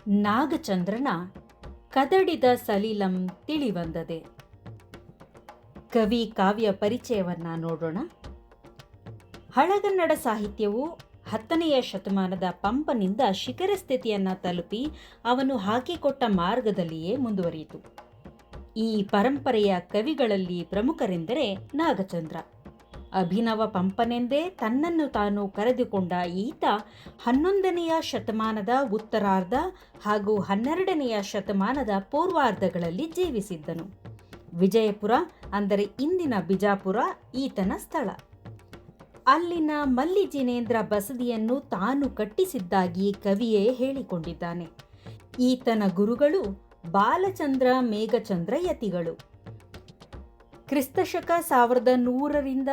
ನಾಗಚಂದ್ರನ ಕದಡಿದ ಸಲಿಲಂ ತಿಳಿವಂದದೆ. ಕವಿ ಕಾವ್ಯ ಪರಿಚಯವನ್ನ ನೋಡೋಣ. ಹಳಗನ್ನಡ ಸಾಹಿತ್ಯವು 10ನೆಯ ಶತಮಾನದ ಪಂಪನಿಂದ ಶಿಖರ ಸ್ಥಿತಿಯನ್ನು ತಲುಪಿ ಅವನು ಹಾಕಿಕೊಟ್ಟ ಮಾರ್ಗದಲ್ಲಿಯೇ ಮುಂದುವರಿಯಿತು. ಈ ಪರಂಪರೆಯ ಕವಿಗಳಲ್ಲಿ ಪ್ರಮುಖರೆಂದರೆ ನಾಗಚಂದ್ರ. ಅಭಿನವ ಪಂಪನೆಂದೇ ತನ್ನನ್ನು ತಾನು ಕರೆದುಕೊಂಡ ಈತ 11ನೆಯ ಶತಮಾನದ ಉತ್ತರಾರ್ಧ ಹಾಗೂ 12ನೆಯ ಶತಮಾನದ ಪೂರ್ವಾರ್ಧಗಳಲ್ಲಿ ಜೀವಿಸಿದ್ದನು. ವಿಜಯಪುರ ಅಂದರೆ ಇಂದಿನ ಬಿಜಾಪುರ ಈತನ ಸ್ಥಳ. ಅಲ್ಲಿನ ಮಲ್ಲಿಜಿನೇಂದ್ರ ಬಸದಿಯನ್ನು ತಾನು ಕಟ್ಟಿಸಿದ್ದಾಗಿ ಕವಿಯೇ ಹೇಳಿಕೊಂಡಿದ್ದಾನೆ. ಈತನ ಗುರುಗಳು ಬಾಲಚಂದ್ರ ಮೇಘಚಂದ್ರ ಯತಿಗಳು. ಕ್ರಿಸ್ತಶಕ 1100ರಿಂದ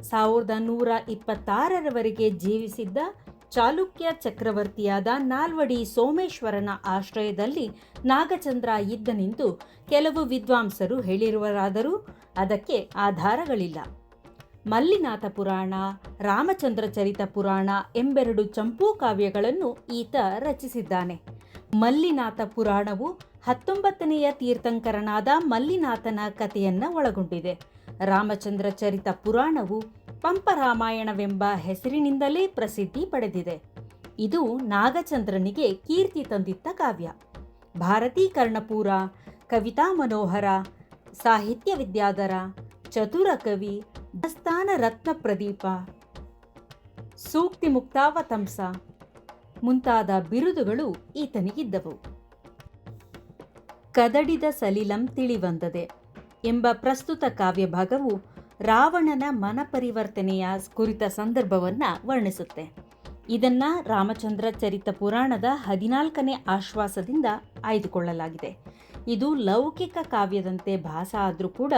1126ರವರೆಗೆ ಜೀವಿಸಿದ್ದ ಚಾಲುಕ್ಯ ಚಕ್ರವರ್ತಿಯಾದ ನಾಲ್ವಡಿ ಸೋಮೇಶ್ವರನ ಆಶ್ರಯದಲ್ಲಿ ನಾಗಚಂದ್ರ ಇದ್ದನೆಂದು ಕೆಲವು ವಿದ್ವಾಂಸರು ಹೇಳಿರುವರಾದರೂ ಅದಕ್ಕೆ ಆಧಾರಗಳಿಲ್ಲ. ಮಲ್ಲಿನಾಥ ಪುರಾಣ, ರಾಮಚಂದ್ರ ಚರಿತ ಪುರಾಣ ಎಂಬೆರಡು ಚಂಪೂ ಕಾವ್ಯಗಳನ್ನು ಈತ ರಚಿಸಿದ್ದಾನೆ. ಮಲ್ಲಿನಾಥ ಪುರಾಣವು 19ನೆಯ ತೀರ್ಥಂಕರನಾದ ಮಲ್ಲಿನಾಥನ ಕಥೆಯನ್ನು ಒಳಗೊಂಡಿದೆ. ರಾಮಚಂದ್ರ ಚರಿತ ಪುರಾಣವು ಪಂಪರಾಮಾಯಣವೆಂಬ ಹೆಸರಿನಿಂದಲೇ ಪ್ರಸಿದ್ಧಿ ಪಡೆದಿದೆ. ಇದು ನಾಗಚಂದ್ರನಿಗೆ ಕೀರ್ತಿ ತಂದಿದ್ದ ಕಾವ್ಯ. ಭಾರತೀ ಕರ್ಣಪೂರ, ಕವಿತಾ ಮನೋಹರ, ಸಾಹಿತ್ಯ ವಿದ್ಯಾಧರ, ಚತುರ ಕವಿ, ದಾಸ್ತಾನ ರತ್ನ ಪ್ರದೀಪ, ಸೂಕ್ತಿ ಮುಕ್ತಾವತಂಸ ಮುಂತಾದ ಬಿರುದುಗಳು ಈತನಿಗಿದ್ದವು. ಕದಡಿದ ಸಲಿಲಂ ತಿಳಿವಂದದೆ ಎಂಬ ಪ್ರಸ್ತುತ ಕಾವ್ಯಭಾಗವು ರಾವಣನ ಮನಪರಿವರ್ತನೆಯ ಕುರಿತ ಸಂದರ್ಭವನ್ನು ವರ್ಣಿಸುತ್ತೆ. ಇದನ್ನ ರಾಮಚಂದ್ರ ಚರಿತ ಪುರಾಣದ 14ನೇ ಆಶ್ವಾಸದಿಂದ ಆಯ್ದುಕೊಳ್ಳಲಾಗಿದೆ. ಇದು ಲೌಕಿಕ ಕಾವ್ಯದಂತೆ ಭಾಸ ಆದರೂ ಕೂಡ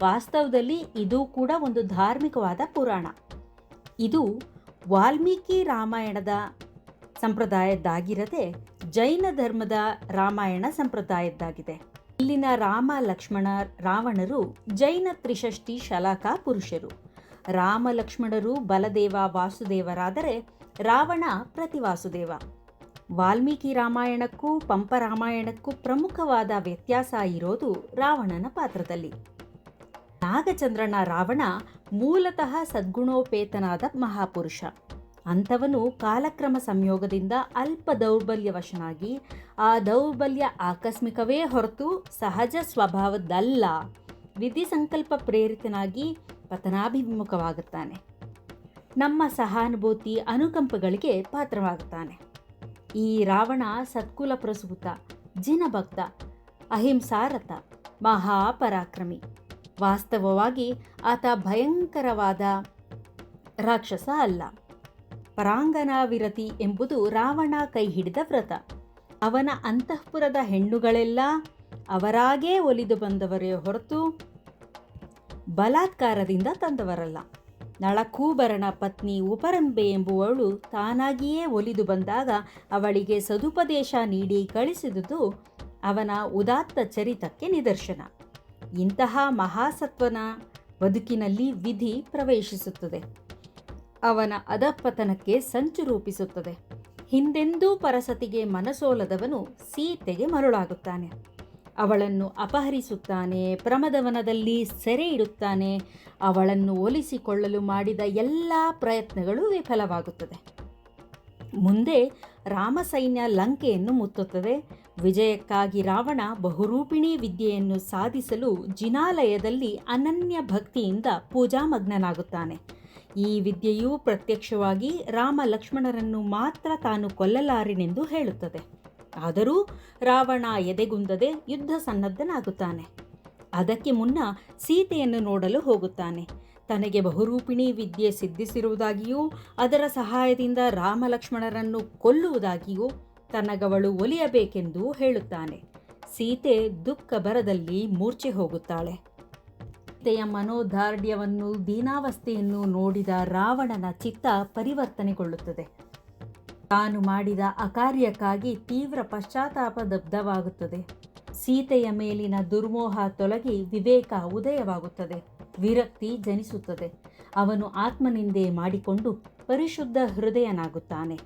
ವಾಸ್ತವದಲ್ಲಿ ಇದು ಕೂಡ ಒಂದು ಧಾರ್ಮಿಕವಾದ ಪುರಾಣ. ಇದು ವಾಲ್ಮೀಕಿ ರಾಮಾಯಣದ ಸಂಪ್ರದಾಯದ್ದಾಗಿರದೆ ಜೈನ ಧರ್ಮದ ರಾಮಾಯಣ ಸಂಪ್ರದಾಯದ್ದಾಗಿದೆ. ಇಲ್ಲಿನ ರಾಮ, ಲಕ್ಷ್ಮಣ, ರಾವಣರು ಜೈನ ತ್ರಿಷಷ್ಟಿ ಶಲಾಕಾ ಪುರುಷರು. ರಾಮ ಲಕ್ಷ್ಮಣರು ಬಲದೇವ ವಾಸುದೇವರಾದರೆ ರಾವಣ ಪ್ರತಿವಾಸುದೇವ. ವಾಲ್ಮೀಕಿ ರಾಮಾಯಣಕ್ಕೂ ಪಂಪರಾಮಾಯಣಕ್ಕೂ ಪ್ರಮುಖವಾದ ವ್ಯತ್ಯಾಸ ಇರೋದು ರಾವಣನ ಪಾತ್ರದಲ್ಲಿ. ನಾಗಚಂದ್ರನ ರಾವಣ ಮೂಲತಃ ಸದ್ಗುಣೋಪೇತನಾದ ಮಹಾಪುರುಷ. ಅಂಥವನು ಕಾಲಕ್ರಮ ಸಂಯೋಗದಿಂದ ಅಲ್ಪ ದೌರ್ಬಲ್ಯವಶನಾಗಿ, ಆ ದೌರ್ಬಲ್ಯ ಆಕಸ್ಮಿಕವೇ ಹೊರತು ಸಹಜ ಸ್ವಭಾವದ್ದಲ್ಲ, ವಿಧಿ ಸಂಕಲ್ಪ ಪ್ರೇರಿತನಾಗಿ ಪತನಾಭಿಮುಖವಾಗುತ್ತಾನೆ. ನಮ್ಮ ಸಹಾನುಭೂತಿ ಅನುಕಂಪಗಳಿಗೆ ಪಾತ್ರವಾಗುತ್ತಾನೆ. ಈ ರಾವಣ ಸತ್ಕುಲ ಪ್ರಸೂತ, ಜಿನಭಕ್ತ, ಅಹಿಂಸಾರತ, ಮಹಾಪರಾಕ್ರಮಿ. ವಾಸ್ತವವಾಗಿ ಆತ ಭಯಂಕರವಾದ ರಾಕ್ಷಸ ಅಲ್ಲ. ಪರಾಂಗನಾವಿರತಿ ಎಂಬುದು ರಾವಣ ಕೈ ಹಿಡಿದ ವ್ರತ. ಅವನ ಅಂತಃಪುರದ ಹೆಣ್ಣುಗಳೆಲ್ಲ ಅವರಾಗೇ ಒಲಿದು ಬಂದವರೇ ಹೊರತು ಬಲಾತ್ಕಾರದಿಂದ ತಂದವರಲ್ಲ. ನಳಕೂಬರನ ಪತ್ನಿ ಉಪರಂಬೆ ಎಂಬುವವಳು ತಾನಾಗಿಯೇ ಒಲಿದು ಬಂದಾಗ ಅವಳಿಗೆ ಸದುಪದೇಶ ನೀಡಿ ಕಳಿಸಿದುದು ಅವನ ಉದಾತ್ತ ಚರಿತಕ್ಕೆ ನಿದರ್ಶನ. ಇಂತಹ ಮಹಾಸತ್ವನ ಬದುಕಿನಲ್ಲಿ ವಿಧಿ ಪ್ರವೇಶಿಸುತ್ತದೆ. ಅವನ ಅಧಪತನಕ್ಕೆ ಸಂಚು ರೂಪಿಸುತ್ತದೆ. ಹಿಂದೆಂದೂ ಪರಸತಿಗೆ ಮನಸೋಲದವನು ಸೀತೆಗೆ ಮರುಳಾಗುತ್ತಾನೆ. ಅವಳನ್ನು ಅಪಹರಿಸುತ್ತಾನೆ, ಪ್ರಮದವನದಲ್ಲಿ ಸೆರೆ ಇಡುತ್ತಾನೆ. ಅವಳನ್ನು ಒಲಿಸಿಕೊಳ್ಳಲು ಮಾಡಿದ ಎಲ್ಲ ಪ್ರಯತ್ನಗಳು ವಿಫಲವಾಗುತ್ತದೆ. ಮುಂದೆ ರಾಮಸೈನ್ಯ ಲಂಕೆಯನ್ನು ಮುತ್ತುತ್ತದೆ. ವಿಜಯಕ್ಕಾಗಿ ರಾವಣ ಬಹುರೂಪಿಣಿ ವಿದ್ಯೆಯನ್ನು ಸಾಧಿಸಲು ಜಿನಾಲಯದಲ್ಲಿ ಅನನ್ಯ ಭಕ್ತಿಯಿಂದ ಪೂಜಾಮಗ್ನನಾಗುತ್ತಾನೆ. ಈ ವಿದ್ಯೆಯು ಪ್ರತ್ಯಕ್ಷವಾಗಿ ರಾಮ ಲಕ್ಷ್ಮಣರನ್ನು ಮಾತ್ರ ತಾನು ಕೊಲ್ಲಲಾರೆನೆಂದು ಹೇಳುತ್ತದೆ. ಆದರೂ ರಾವಣ ಎದೆಗುಂದದೆ ಯುದ್ಧ ಸನ್ನದ್ಧನಾಗುತ್ತಾನೆ. ಅದಕ್ಕೆ ಮುನ್ನ ಸೀತೆಯನ್ನು ನೋಡಲು ಹೋಗುತ್ತಾನೆ. ತನಗೆ ಬಹುರೂಪಿಣಿ ವಿದ್ಯೆ ಸಿದ್ಧಿಸಿರುವುದಾಗಿಯೂ ಅದರ ಸಹಾಯದಿಂದ ರಾಮ ಲಕ್ಷ್ಮಣರನ್ನು ಕೊಲ್ಲುವುದಾಗಿಯೂ ತನಗವಳು ಒಲಿಯಬೇಕೆಂದು ಹೇಳುತ್ತಾನೆ. ಸೀತೆ ದುಃಖ ಭರದಲ್ಲಿ ಮೂರ್ಛೆ ಹೋಗುತ್ತಾಳೆ. ಸೀತೆಯ ಮನೋದಾರ್ಢ್ಯವನ್ನು, ದೀನಾವಸ್ಥೆಯನ್ನು ನೋಡಿದ ರಾವಣನ ಚಿತ್ತ ಪರಿವರ್ತನೆಗೊಳ್ಳುತ್ತದೆ. ತಾನು ಮಾಡಿದ ಅಕಾರ್ಯಕ್ಕಾಗಿ ತೀವ್ರ ಪಶ್ಚಾತ್ತಾಪದಬ್ಧವಾಗುತ್ತದೆ. ಸೀತೆಯ ಮೇಲಿನ ದುರ್ಮೋಹ ತೊಲಗಿ ವಿವೇಕ ಉದಯವಾಗುತ್ತದೆ. ವಿರಕ್ತಿ ಜನಿಸುತ್ತದೆ. ಅವನು ಆತ್ಮನಿಂದೆ ಮಾಡಿಕೊಂಡು ಪರಿಶುದ್ಧ ಹೃದಯನಾಗುತ್ತಾನೆ.